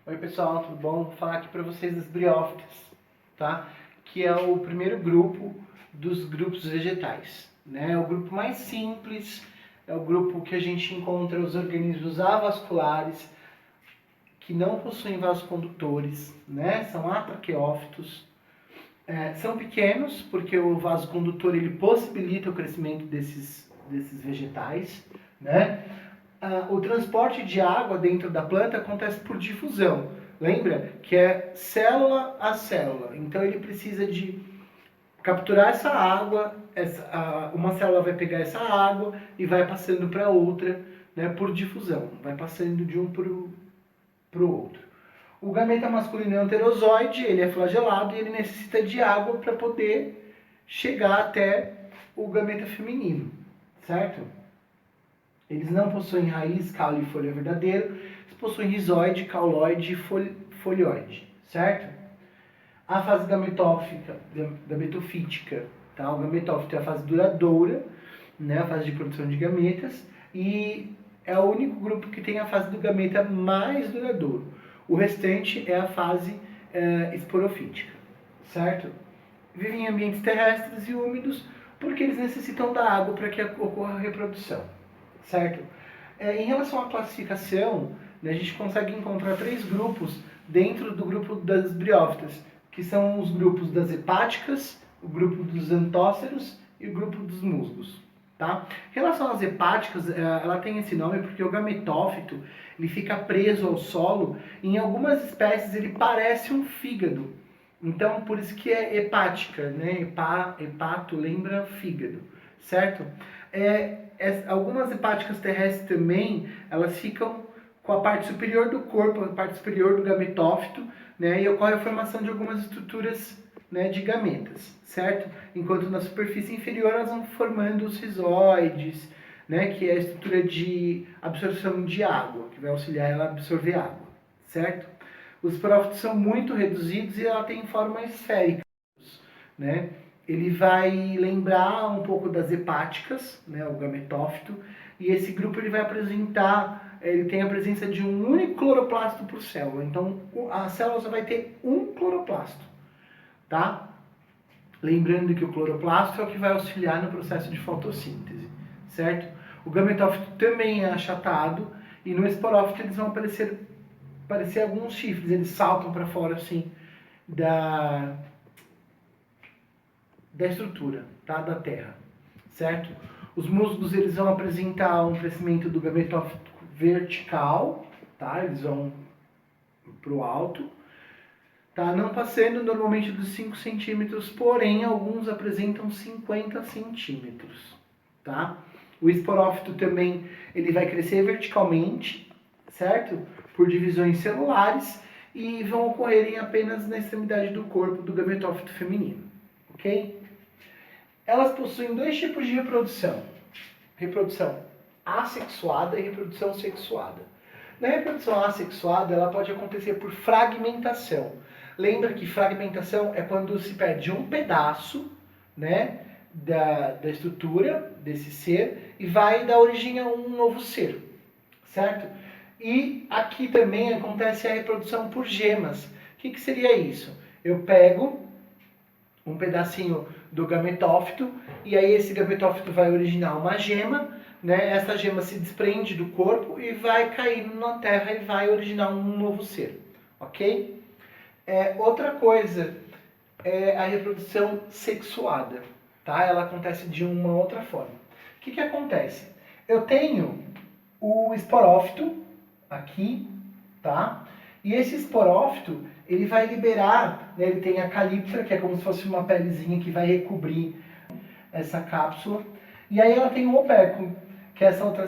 Oi pessoal, tudo bom? Vou falar aqui para vocês das briófitas, tá? Que é o primeiro grupo dos grupos vegetais, né? É o grupo mais simples, é o grupo que a gente encontra os organismos avasculares, que não possuem vasos condutores, né? São atraqueófitos. São pequenos, porque o vaso condutor ele possibilita o crescimento desses vegetais, né? O transporte de água dentro da planta acontece por difusão. Lembra que é célula a célula. Então ele precisa de capturar essa água, uma célula vai pegar essa água e vai passando para outra, né, por difusão. Vai passando de um para o outro. O gameta masculino é anterozoide, ele é flagelado e ele necessita de água para poder chegar até o gameta feminino, certo? Eles não possuem raiz, caule e folha verdadeiro, eles possuem rizoide, cauloide e folioide, certo? A fase gametofítica, tá? O gametófito é a fase duradoura, né? A fase de produção de gametas, e é o único grupo que tem a fase do gameta mais duradouro. O restante é a fase esporofítica, certo? Vivem em ambientes terrestres e úmidos porque eles necessitam da água para que ocorra a reprodução, certo? Em relação à classificação, né, a gente consegue encontrar três grupos dentro do grupo das briófitas, que são os grupos das hepáticas, o grupo dos antóceros e o grupo dos musgos. Tá? Em relação às hepáticas, ela tem esse nome porque o gametófito ele fica preso ao solo e em algumas espécies ele parece um fígado. Então, por isso que é hepática, né? Hepato lembra fígado, certo? Algumas hepáticas terrestres também, elas ficam com a parte superior do corpo, a parte superior do gametófito, né? E ocorre a formação de algumas estruturas, né, de gametas, certo? Enquanto na superfície inferior elas vão formando os rizoides, né, que é a estrutura de absorção de água, que vai auxiliar ela a absorver água, certo? Os esporófitos são muito reduzidos e ela tem forma esférica, né? Ele vai lembrar um pouco das hepáticas, né, o gametófito, e esse grupo ele vai apresentar, ele tem a presença de um único cloroplasto por célula. Então, a célula só vai ter um cloroplasto, tá? Lembrando que o cloroplasto é o que vai auxiliar no processo de fotossíntese, certo? O gametófito também é achatado e no esporófito eles vão aparecer alguns chifres, eles saltam para fora assim da estrutura, tá? Da terra, certo? Os musgos eles vão apresentar um crescimento do gametófito vertical, tá? Eles vão para o alto, tá? Não passando normalmente dos 5 centímetros, porém alguns apresentam 50 centímetros, tá? O esporófito também ele vai crescer verticalmente, certo? Por divisões celulares e vão ocorrerem apenas na extremidade do corpo do gametófito feminino, ok? Elas possuem dois tipos de reprodução: reprodução assexuada e reprodução sexuada. Na reprodução assexuada, ela pode acontecer por fragmentação. Lembra que fragmentação é quando se perde um pedaço, né, da estrutura desse ser e vai dar origem a um novo ser, certo? E aqui também acontece a reprodução por gemas. O que seria isso? Eu pego um pedacinho do gametófito e aí esse gametófito vai originar uma gema, né? Essa gema se desprende do corpo e vai cair na terra e vai originar um novo ser, ok? Outra coisa é a reprodução sexuada, tá? Ela acontece de uma outra forma. O que acontece? Eu tenho o esporófito aqui, tá? E esse esporófito, ele vai liberar, né, ele tem a calíptra, que é como se fosse uma pelezinha que vai recobrir essa cápsula. E aí ela tem o opérculo, que é essa outra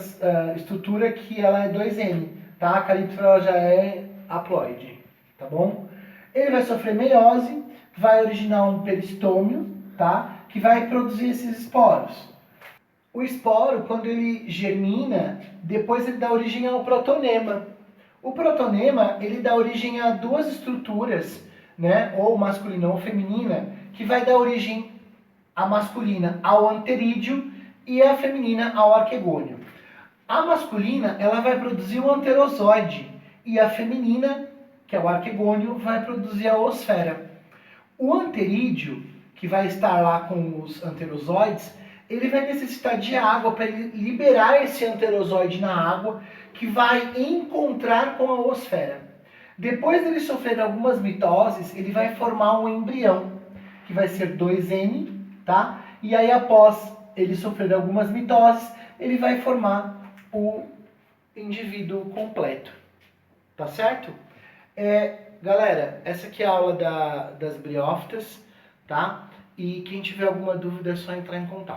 estrutura que ela é 2N, tá? A calíptra ela já é haploide, tá bom? Ele vai sofrer meiose, vai originar um peristômio, tá? Que vai produzir esses esporos. O esporo, quando ele germina, depois ele dá origem ao protonema. O protonema, ele dá origem a duas estruturas, né, ou masculina ou feminina, que vai dar origem a masculina ao anterídeo e a feminina ao arquegônio. A masculina, ela vai produzir o anterozoide e a feminina que é o arquegônio, vai produzir a oosfera. O anterídeo, que vai estar lá com os anterozoides, ele vai necessitar de água para liberar esse anterozoide na água, que vai encontrar com a oosfera. Depois dele sofrer algumas mitoses, ele vai formar um embrião, que vai ser 2N, tá? E aí após ele sofrer algumas mitoses, ele vai formar o indivíduo completo, tá certo? Galera, essa aqui é a aula das briófitas, tá? E quem tiver alguma dúvida é só entrar em contato.